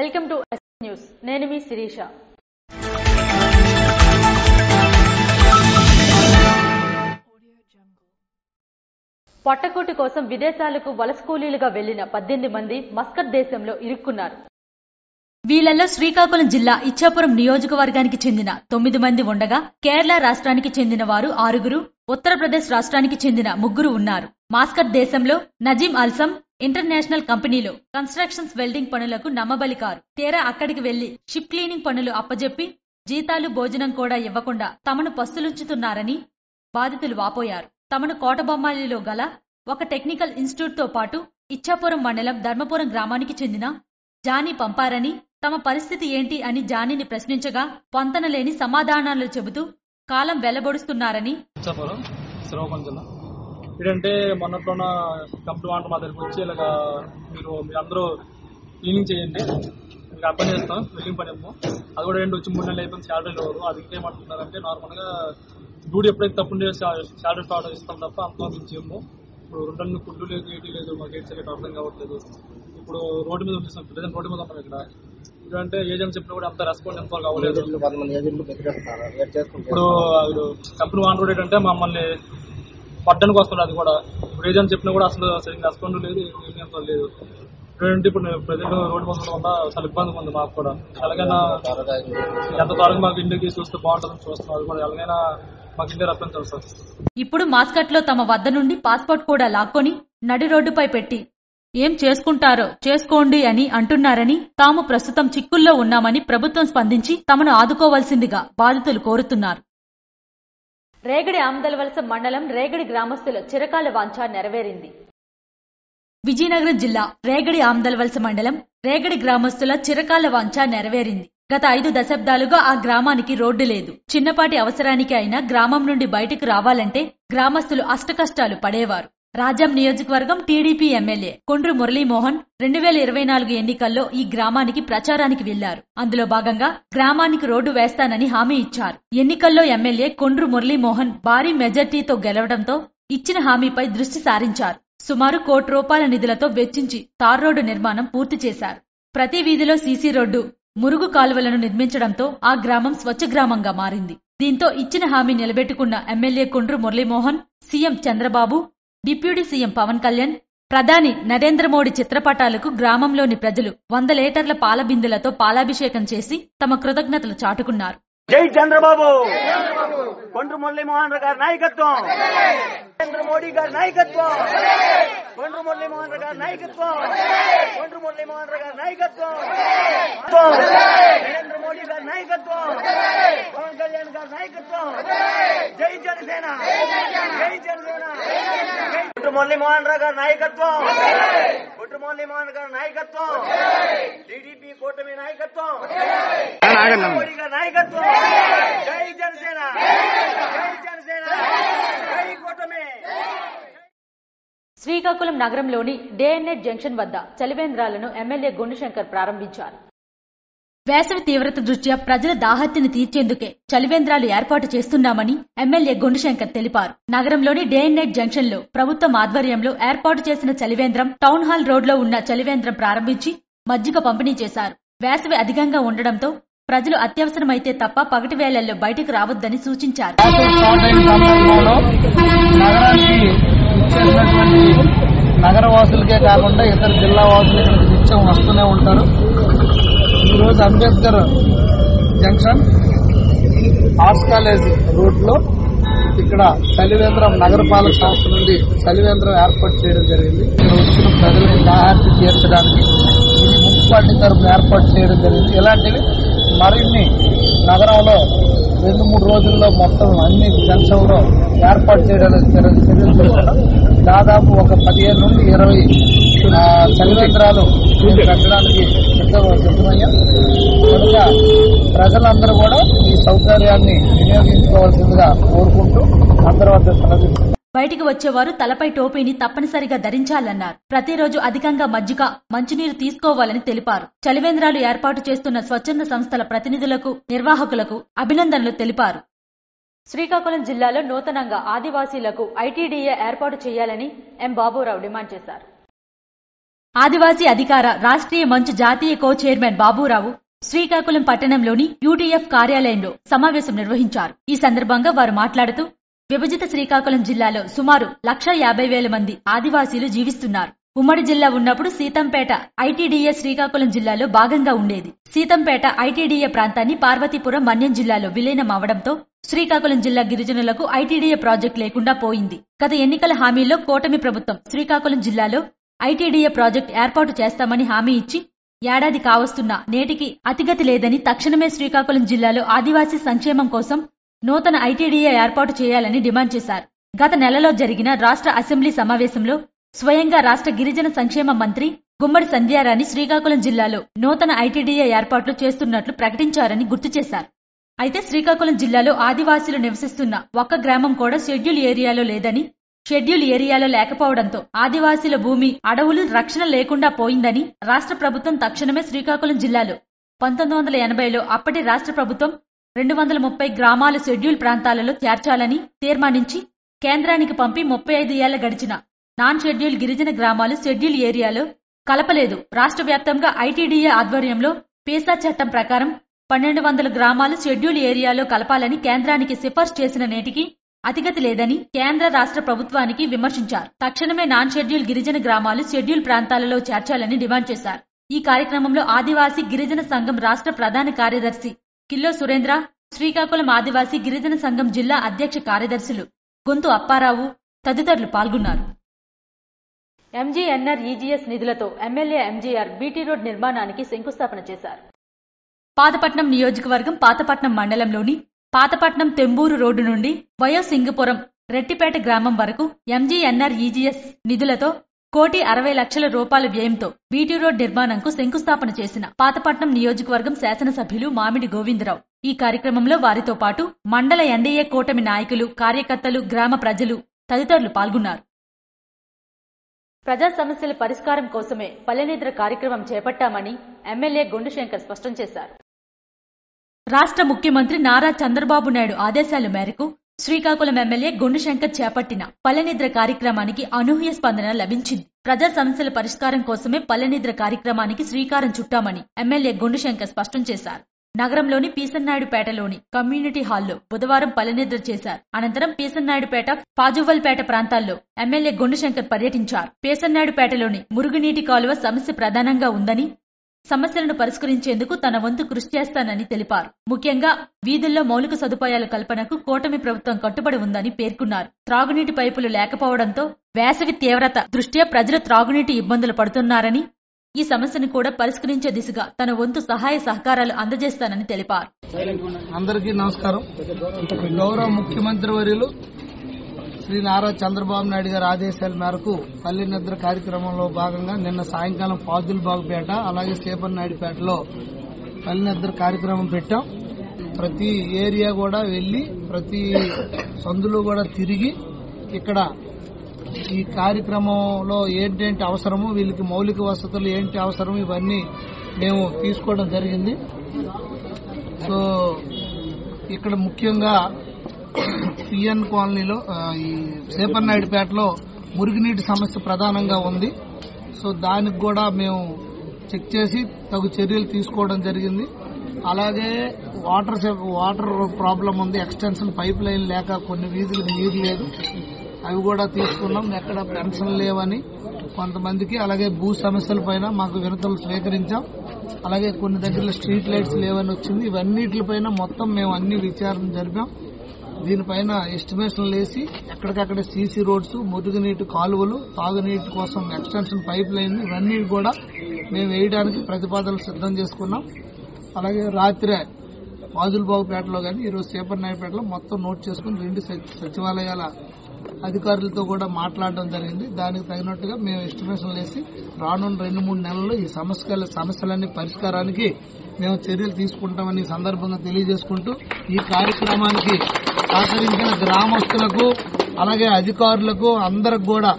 Welcome to yes news. నేను మీ శిరీష. పొట్టకూటి కోసం విదేశాలకు వలస కూలీలుగా వెళ్లిన 18 మంది మస్కట్ దేశంలో ఇరుక్కున్నారు. వీళ్లలో శ్రీకాకుళం జిల్లా ఇచ్చాపురం నియోజకవర్గానికి చెందిన 9 మంది ఉండగా కేరళ రాష్ట్రానికి చెందిన వారు 6, ఉత్తరప్రదేశ్ రాష్ట్రానికి చెందిన 3 ఉన్నారు. మస్కట్ దేశంలో నజీం అల్సం ఇంటర్నేషనల్ కంపెనీలో కన్స్ట్రక్షన్స్ వెల్డింగ్ పనులకు నమ్మబలికారు. తీరా అక్కడికి వెళ్లి షిప్ క్లీనింగ్ పనులు అప్పజెప్పి జీతాలు భోజనం కూడా ఇవ్వకుండా తమను పస్తులుంచుతున్నారని బాధితులు వాపోయారు. తమను కోటబొమ్మాలిలో గల ఒక టెక్నికల్ ఇన్స్టిట్యూట్ తో పాటు ఇచ్చాపురం మండలం ధర్మపురం గ్రామానికి చెందిన జానీ పంపారని, తమ పరిస్థితి ఏంటి అని జానీని ప్రశ్నించగా పొంతనలేని సమాధానాలు చెబుతూ కాలం వెళ్లబొడుస్తున్నారని. ఏంటంటే మొన్నట్లోన కంపెనీ వాంట మా దగ్గరికి వచ్చి ఇలాగా మీరు అందరూ క్లీనింగ్ చేయండి, మీకు ఆ పని చేస్తాం, వెల్డింగ్ పని ఏమో అది కూడా ఏంటి వచ్చి 3 నెలలు అయిపోయింది, శాలరీ లేవు. అది ఏమంటున్నారంటే నార్మల్గా డ్యూటీ ఎప్పుడైతే తప్పుండే శాలరీ స్టార్ట్ ఇస్తాం తప్ప అంత మించి ఏమో. ఇప్పుడు 2 నెలలు ఫుడ్ లేదు, ఏటీ లేదు, మాకు ఏం చేయలేదు అర్థం కావట్లేదు. ఇప్పుడు రోడ్డు మీద వచ్చేసాం, ప్రజెంట్ రోడ్డు మీద ఉన్నాం ఇక్కడ. ఎందుకంటే ఏజెంట్ చెప్పినా కూడా అంత రెస్పాండ్ ఎంత కావలేదు. ఇప్పుడు కంపెనీ వాంట కూడా ఏంటంటే మమ్మల్ని పడ్డానికి వస్తుంది. అది కూడా ఇప్పుడు ఏజెంట్ చెప్పినా కూడా అసలు సరిగ్గా రెస్పాండ్ లేదు, ఏం లేదు. ఇప్పుడు ప్రజెంట్ రోడ్డు మీద వల్ల చాలా ఇబ్బందిగా ఉంది మాకు కూడా. ఎలాగైనా ఎంత త్వరగా మాకు ఇంటికి చూస్తే బాగుంటుందని చూస్తున్నాం. అది కూడా ఎలాగైనా మాకు ఇంటికి రప్పించాలి సార్. ఇప్పుడు మాస్కట్ లో తమ వద్ద నుండి పాస్పోర్ట్ కూడా లాక్కొని నడి రోడ్డుపై పెట్టి ఏం చేసుకుంటారో చేసుకోండి అని అంటున్నారని, తాము ప్రస్తుతం చిక్కుల్లో ఉన్నామని ప్రభుత్వం స్పందించి తమను ఆదుకోవాల్సిందిగా బాధితులు కోరుతున్నారు. రేగడి ఆమదలవలస మండలం రేగడి గ్రామస్తుల చిరకాల వాంఛ నెరవేరింది. విజయనగరం జిల్లా రేగడి ఆమదలవలస మండలం రేగడి గ్రామస్తుల చిరకాల వాంఛ నెరవేరింది. గత 5 దశాబ్దాలుగా ఆ గ్రామానికి రోడ్డు లేదు. చిన్నపాటి అవసరానికి అయినా గ్రామం నుండి బయటకు రావాలంటే గ్రామస్తులు అష్టకష్టాలు పడేవారు. రాజాం నియోజకవర్గం టీడీపీ ఎమ్మెల్యే కొండ్రు మురళీమోహన్ 2024 ఎన్నికల్లో ఈ గ్రామానికి ప్రచారానికి వెళ్లారు. అందులో భాగంగా గ్రామానికి రోడ్డు వేస్తానని హామీ ఇచ్చారు. ఎన్నికల్లో ఎమ్మెల్యే కొండ్రు మురళీమోహన్ భారీ మెజార్టీతో గెలవడంతో ఇచ్చిన హామీపై దృష్టి సారించారు. సుమారు ₹1 కోటి నిధులతో వెచ్చించి తార్ రోడ్డు నిర్మాణం పూర్తి చేశారు. ప్రతి వీధిలో సీసీ రోడ్డు, మురుగు కాలువలను నిర్మించడంతో ఆ గ్రామం స్వచ్ఛ గ్రామంగా మారింది. దీంతో ఇచ్చిన హామీ నిలబెట్టుకున్న MLA Kondru Muralimohan, CM Chandrababu, deputy CM Pawan Kalyan, ప్రధాని నరేంద్ర మోడీ చిత్రపటాలకు గ్రామంలోని ప్రజలు 100 లీటర్ల పాల బిందెలతో పాలాభిషేకం చేసి తమ కృతజ్ఞతలు చాటుకున్నారు. జై చంద్రబాబు, కొండ్రు మురళీమోహన్ గారి నాయకత్వం, నరేంద్ర మోడీ గారి నాయకత్వం, కొండ్రు మురళీమోహన్ గారి నాయకత్వం, కొండ్రు మురళీమోహన్ గారి నాయకత్వం, నరేంద్ర మోడీ గారి నాయకత్వం, పవన్ కళ్యాణ్ గారి నాయకత్వం. జై జనసేన, జై జనసేన. కొండ్రు మురళీమోహన్ గారి నాయకత్వం, కొండ్రు మురళీమోహన్ గారి నాయకత్వం, టీడీపీ కూటమి నాయకత్వం, మోడీ గారి నాయకత్వం. జై జనసేన, జై జనసేన, జై కూటమి. శ్రీకాకుళం నగరంలోని డే&నైట్ జంక్షన్ వద్ద చలివేంద్రాలను ఎమ్మెల్యే గుండుశంకర్ ప్రారంభించారు. వేసవి తీవ్రత దృష్ట్యా ప్రజల దాహత్యను తీర్చేందుకే చలివేంద్రాలు ఏర్పాటు చేస్తున్నామని ఎమ్మెల్యే గుండుశంకర్ తెలిపారు. నగరంలోని డే&నైట్ జంక్షన్ లో ప్రభుత్వం ఆధ్వర్యంలో ఏర్పాటు చేసిన చలివేంద్రం టౌన్ హాల్ రోడ్ లో ఉన్న చలివేంద్రం ప్రారంభించి మజ్జిగ పంపిణీ చేశారు. వేసవి అధికంగా ఉండడంతో ప్రజలు అత్యవసరమైతే తప్ప పగటి వేళల్లో బయటకు రావద్దని సూచించారు. నగర వాసులకే కాకుండా ఇతర జిల్లా వాసులు ఇక్కడ నిత్యం వస్తూనే ఉంటారు. ఈరోజు Ambedkar junction arts college route లో ఇక్కడ చలివేంద్రం నగరపాలక సంస్థ నుండి చలివేంద్రం ఏర్పాటు చేయడం జరిగింది. ఇక్కడ వచ్చిన ప్రజలకు దాహార్తి తీర్చడానికి ఇది మున్సిపాలిటీ తరఫున ఏర్పాటు చేయడం జరిగింది. ఇలాంటివి మరిన్ని నగరంలో 2-3 రోజుల్లో మొత్తం అన్ని జంక్షన్లో ఏర్పాటు చేయడానికి చర్యలు తీసుకున్నాం. దాదాపు ఒక 15 నుండి 20 చలివేంద్రాలు పెట్టడానికి సిద్ధమయ్యాం. కనుక ప్రజలందరూ కూడా ఈ సౌకర్యాన్ని వినియోగించుకోవాల్సిందిగా కోరుకుంటూ అందరూ వద్ద సెలవు. బయటికి వచ్చేవారు తలపై టోపీని తప్పనిసరిగా ధరించాలన్నారు. ప్రతిరోజు అధికంగా మజ్జిగ, మంచినీరు తీసుకోవాలని తెలిపారు. చలివేంద్రాలు ఏర్పాటు చేస్తున్న స్వచ్ఛంద సంస్థల ప్రతినిధులకు, నిర్వాహకులకు అభినందనలు తెలిపారు. శ్రీకాకుళం జిల్లాలో నూతనంగా ఆదివాసీలకు ఐటీడీఏ ఏర్పాటు చేయాలని ఎం బాబురావు డిమాండ్ చేశారు. ఆదివాసీ అధికార రాష్ట్రీయ మంచ్ జాతీయ కో చైర్మన్ బాబూరావు శ్రీకాకుళం పట్టణంలోని యూటీఎఫ్ కార్యాలయంలో సమావేశం నిర్వహించారు. ఈ సందర్భంగా వారు మాట్లాడుతూ విభజిత శ్రీకాకుళం జిల్లాలో సుమారు 1,50,000 మంది ఆదివాసీలు జీవిస్తున్నారు. ఉమ్మడి జిల్లా ఉన్నప్పుడు సీతంపేట ఐటీడీఏ శ్రీకాకుళం జిల్లాలో భాగంగా ఉండేది. సీతంపేట ఐటీడీఏ ప్రాంతాన్ని పార్వతీపురం మన్యం జిల్లాలో విలీనం అవడంతో శ్రీకాకుళం జిల్లా గిరిజనులకు ఐటీడీఏ ప్రాజెక్టు లేకుండా పోయింది. గత ఎన్నికల హామీల్లో కూటమి ప్రభుత్వం శ్రీకాకుళం జిల్లాలో ఐటీడీఏ ప్రాజెక్టు ఏర్పాటు చేస్తామని హామీ ఇచ్చి ఏడాది కావస్తున్నా నేటికి అతిగతి లేదని తక్షణమే శ్రీకాకుళం జిల్లాలో ఆదివాసీ సంక్షేమం కోసం నూతన ఐటీడీఏ ఏర్పాటు చేయాలని డిమాండ్ చేశారు. గత నెలలో జరిగిన రాష్ట్ర అసెంబ్లీ సమావేశంలో స్వయంగా రాష్ట్ర గిరిజన సంక్షేమ మంత్రి గుమ్మడి సంధ్యారాణి శ్రీకాకుళం జిల్లాలో నూతన ఐటీడీఏ ఏర్పాట్లు చేస్తున్నట్లు ప్రకటించారని గుర్తు చేశారు. అయితే శ్రీకాకుళం జిల్లాలో ఆదివాసీలు నివసిస్తున్న ఒక్క గ్రామం కూడా షెడ్యూల్ ఏరియాలో లేదని, షెడ్యూల్ ఏరియాలో లేకపోవడంతో ఆదివాసీల భూమి, అడవులు రక్షణ లేకుండా పోయిందని రాష్ట్ర ప్రభుత్వం తక్షణమే శ్రీకాకుళం జిల్లాలో 1980లో అప్పటి రాష్ట్ర ప్రభుత్వం 230 గ్రామాలు షెడ్యూల్ ప్రాంతాలలో చేర్చాలని తీర్మానించి కేంద్రానికి పంపి 35 ఏళ్ల గడిచిన నాన్ షెడ్యూల్ గిరిజన గ్రామాలు షెడ్యూల్ ఏరియాలో కలపలేదు. రాష్ట్ర వ్యాప్తంగా ఐటీడీఏ ఆధ్వర్యంలో పీసా చట్టం ప్రకారం 1200 గ్రామాలు షెడ్యూల్ ఏరియాలో కలపాలని కేంద్రానికి సిఫార్సు చేసిన నేటికి అతిగతి లేదని కేంద్ర రాష్ట్ర ప్రభుత్వానికి విమర్శించారు. తక్షణమే నాన్ షెడ్యూల్ గిరిజన గ్రామాలు షెడ్యూల్ ప్రాంతాలలో చేర్చాలని డిమాండ్ చేశారు. ఈ కార్యక్రమంలో ఆదివాసీ గిరిజన సంఘం రాష్ట్ర ప్రధాన కార్యదర్శి కిల్లో సురేంద్ర, శ్రీకాకుళం ఆదివాసీ గిరిజన సంఘం జిల్లా అధ్యక్ష కార్యదర్శులు గొంతు అప్పారావు తదితరులు పాల్గొన్నారు. ఎంజీఎన్ఆర్ఈజీఎస్ నిధులతో ఎమ్మెల్యే ఎంజీఆర్ బీటీ రోడ్ నిర్మాణానికి శంకుస్థాపన చేశారు. పాతపట్నం నియోజకవర్గం పాతపట్నం మండలంలోని పాతపట్నం తెంబూరు రోడ్డు నుండి వయో సింగపురం రెట్టిపేట గ్రామం వరకు ఎంజీఎన్ఆర్ఈజీఎస్ నిధులతో 1,60,00,000 వ్యయంతో బీటీ రోడ్ నిర్మాణంకు శంకుస్థాపన చేసిన పాతపట్నం నియోజకవర్గం శాసనసభ్యులు మామిడి గోవిందరావు. ఈ కార్యక్రమంలో వారితో పాటు మండల ఎన్డీఏ కూటమి నాయకులు, కార్యకర్తలు, గ్రామ ప్రజలు తదితరులు పాల్గొన్నారు. ప్రజా సమస్యల పరిష్కారం కోసమే పల్లెనిద్ర కార్యక్రమం చేపట్టామని ఎమ్మెల్యే గుండుశంకర్ స్పష్టం చేశారు. రాష్ట్ర ముఖ్యమంత్రి నారా చంద్రబాబు నాయుడు ఆదేశాల మేరకు శ్రీకాకుళం ఎమ్మెల్యే గుండుశంకర్ చేపట్టిన పల్లెనిద్ర కార్యక్రమానికి అనూహ్య స్పందన లభించింది. ప్రజా సమస్యల పరిష్కారం కోసమే పల్లెనిద్ర కార్యక్రమానికి శ్రీకారం చుట్టామని ఎమ్మెల్యే గుండుశంకర్ స్పష్టం చేశారు. నగరంలోని పీసన్నాయుడుపేటలోని కమ్యూనిటీ హాల్లో బుధవారం పల్లెనిద్ర చేశారు. అనంతరం పీసన్నాయుడుపేట, పాజువల్పేట ప్రాంతాల్లో ఎమ్మెల్యే గుండుశంకర్ పర్యటించారు. పీసన్నాయుడుపేటలోని మురుగునీటి కాలువ సమస్య ప్రధానంగా ఉందని, సమస్యలను పరిష్కరించేందుకు తన వంతు కృషి చేస్తానని తెలిపారు. ముఖ్యంగా వీధుల్లో మౌలిక సదుపాయాల కల్పనకు కూటమి ప్రభుత్వం కట్టుబడి ఉందని పేర్కొన్నారు. త్రాగునీటి పైపులు లేకపోవడంతో వేసవి తీవ్రత దృష్ట్యా ప్రజలు త్రాగునీటి ఇబ్బందులు పడుతున్నారని, ఈ సమస్యను కూడా పరిష్కరించే దిశగా తన వంతు సహాయ సహకారాలు అందజేస్తానని తెలిపారు. అందరికీ నమస్కారం. గౌరవ ముఖ్యమంత్రి వర్యులు శ్రీ నారా చంద్రబాబు నాయుడు గారి ఆదేశాల మేరకు పల్లెనిద్ర కార్యక్రమంలో భాగంగా నిన్న సాయంకాలం పాదులబాగుపేట అలాగే సేపన్నాయుడుపేటలో పల్లెనిద్ర కార్యక్రమం పెట్టాం. ప్రతి ఏరియా కూడా వెళ్లి ప్రతి సందులో కూడా తిరిగి ఇక్కడ ఈ కార్యక్రమంలో ఏంటేంటి అవసరము, వీళ్ళకి మౌలిక వసతులు ఏంటి అవసరం, ఇవన్నీ మేము తీసుకోవడం జరిగింది. సో ఇక్కడ ముఖ్యంగా పిఎన్ కాలనీలో ఈ సేపన్నాయుడుపేటలో మురుగునీటి సమస్య ప్రధానంగా ఉంది. సో దానికి కూడా మేము చెక్ చేసి తగు చర్యలు తీసుకోవడం జరిగింది. అలాగే వాటర్ ప్రాబ్లం ఉంది. ఎక్స్టెన్షన్ పైప్ లైన్ లేక కొన్ని వీధులకు నీరు లేదు, అవి కూడా తీసుకున్నాం. ఎక్కడ పెన్షన్ లేవని కొంతమందికి, అలాగే భూ సమస్యల పైన మాకు వినతులు స్వీకరించాం. అలాగే కొన్ని దగ్గరలో స్ట్రీట్ లైట్స్ లేవని వచ్చింది. ఇవన్నిటిపైన మొత్తం మేము అన్ని విచారణ జరిపాం. దీనిపైన ఎస్టిమేషన్లు వేసి ఎక్కడికక్కడ సీసీ రోడ్స్, మురుగునీటి కాలువలు, తాగునీటి కోసం ఎక్స్టెన్షన్ పైప్ లైన్ ఇవన్నీ కూడా మేము వేయడానికి ప్రతిపాదనలు సిద్దం చేసుకున్నాం. అలాగే రాత్రే పాదులబాగుపేటలో కానీ ఈరోజు సేపన్నాయుడుపేటలో మొత్తం నోట్ చేసుకుని 2 సచివాలయాల అధికారులతో కూడా మాట్లాడడం జరిగింది. దానికి తగినట్టుగా మేము ఎస్టిమేషన్లు వేసి రానున్న 2-3 నెలల్లో ఈ సమస్యలన్నీ పరిష్కారానికి మేము చర్యలు తీసుకుంటామని సందర్భంగా తెలియజేసుకుంటూ ఈ కార్యక్రమానికి సహకరించిన గ్రామస్తులకు అలాగే అధికారులకు అందరికి కూడా,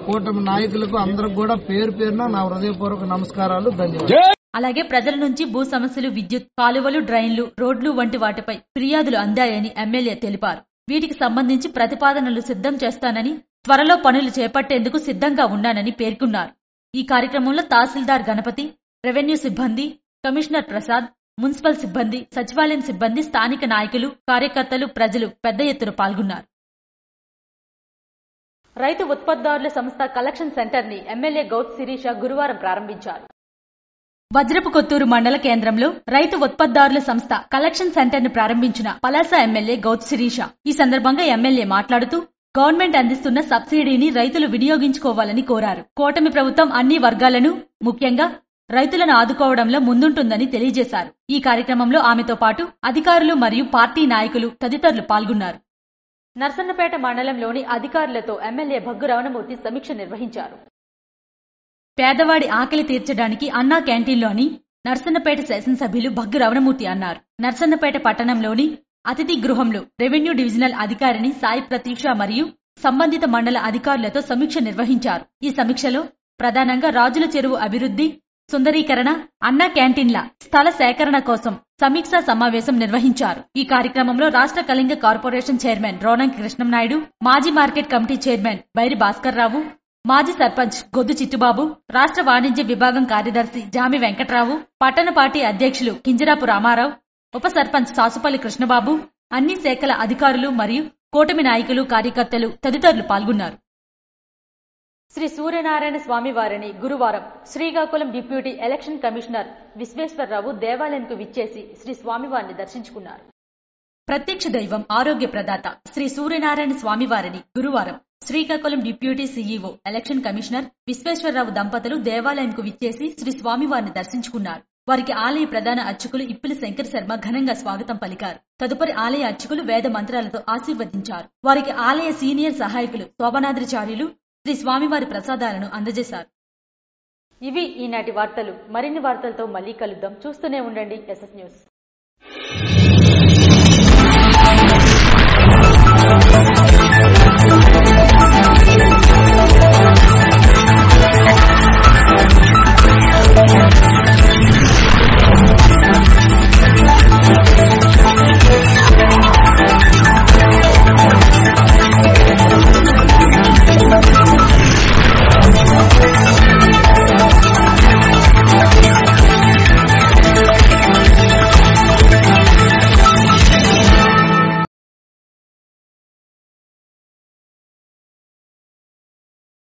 కూటమి నాయకులకు అందరికి కూడా పేరు పేరున నా హృదయపూర్వక నమస్కారాలు, ధన్యవాదాలు. అలాగే ప్రజల నుంచి భూ సమస్యలు, విద్యుత్, కాలువలు, డ్రైన్లు, రోడ్లు వంటి వాటిపై ఫిర్యాదులు అందాయని ఎమ్మెల్యే తెలిపారు. వీటికి సంబంధించి ప్రతిపాదనలు సిద్దం చేస్తానని, త్వరలో పనులు చేపట్టేందుకు సిద్దంగా ఉన్నానని పేర్కొన్నారు. ఈ కార్యక్రమంలో తహసీల్దార్ గణపతి, రెవెన్యూ సిబ్బంది, కమిషనర్ ప్రసాద్, మున్సిపల్ సిబ్బంది, సచివాలయం సిబ్బంది, స్థానిక నాయకులు, కార్యకర్తలు, ప్రజలు పెద్ద ఎత్తున పాల్గొన్నారు. రైతు ఉత్పత్తిదారుల సంస్థ కలెక్షన్ సెంటర్ ని ఎమ్మెల్యే గౌత్ శిరీష గురువారం ప్రారంభించారు. వజ్రపు కొత్తూరు మండల కేంద్రంలో రైతు ఉత్పత్తిదారుల సంస్థ కలెక్షన్ సెంటర్ ను ప్రారంభించిన పలాస ఎమ్మెల్యే గౌత్ శిరీష. ఈ సందర్భంగా ఎమ్మెల్యే మాట్లాడుతూ గవర్నమెంట్ అందిస్తున్న సబ్సిడీని రైతులు వినియోగించుకోవాలని కోరారు. కూటమి ప్రభుత్వం అన్ని వర్గాలను, ముఖ్యంగా రైతులను ఆదుకోవడంలో ముందుంటుందని తెలియజేశారు. ఈ కార్యక్రమంలో ఆమెతో పాటు అధికారులు మరియు పార్టీ నాయకులు తదితరులు పాల్గొన్నారు. నర్సన్నపేట మండలంలోని అధికారులతో ఎమ్మెల్యే భగ్గు రమణమూర్తి సమీక్ష నిర్వహించారు. పేదవాడి ఆకలి తీర్చడానికి అన్నా క్యాంటీన్లో అని నర్సన్నపేట శాసనసభ్యులు భగ్గు రమణమూర్తి అన్నారు. నర్సన్నపేట పట్టణంలోని అతిథి గృహంలో రెవెన్యూ డివిజనల్ అధికారిని సాయి ప్రతీక్ష మరియు సంబంధిత మండల అధికారులతో సమీక్ష నిర్వహించారు. ఈ సమీక్షలో ప్రధానంగా రాజుల చెరువు అభివృద్ధి, సుందరీకరణ, అన్నా క్యాంటీన్ల స్థల సేకరణ కోసం సమీక్షా సమావేశం నిర్వహించారు. ఈ కార్యక్రమంలో రాష్ట్ర కళింగ కార్పొరేషన్ చైర్మన్ రోనంకి కృష్ణంనాయుడు, మాజీ market committee chairman Bairi Bhaskar Rao, మాజీ సర్పంచ్ గొద్దు చిట్టుబాబు, రాష్ట్ర వాణిజ్య విభాగం కార్యదర్శి జామి వెంకట్రావు, పట్టణ పార్టీ అధ్యక్షులు కింజరాపు రామారావు, ఉప సర్పంచ్ సాసుపల్లి కృష్ణబాబు, అన్ని శాఖల అధికారులు మరియు కూటమి నాయకులు, కార్యకర్తలు తదితరులు పాల్గొన్నారు. శ్రీ సూర్యనారాయణ స్వామి వారిని గురువారం Srikakulam deputy election commissioner Visweswararao దేవాలయంకు విచ్చేసి శ్రీ స్వామివారిని దర్శించుకున్నారు. ప్రత్యక్ష దైవం, ఆరోగ్య ప్రదాత శ్రీ సూర్యనారాయణ స్వామివారిని గురువారం Srikakulam deputy CEO election commissioner Visweswara Rao దంపతులు దేవాలయంకు విచ్చేసి శ్రీ స్వామివారిని దర్శించుకున్నారు. వారికి ఆలయ ప్రధాన అర్చకులు ఇప్పిలి శంకర్ శర్మ ఘనంగా స్వాగతం పలికారు. తదుపరి ఆలయ అర్చకులు వేద మంత్రాలతో ఆశీర్వదించారు. వారికి ఆలయ సీనియర్ సహాయకులు శోభనాద్రిచార్యులు శ్రీ స్వామివారి ప్రసాదాలను అందజేశారు. ఇవి ఈనాటి వార్తలు. మరిన్ని వార్తలతో మళ్లీ కలుద్దాం. చూస్తూనే ఉండండి ఎస్ఎస్ న్యూస్.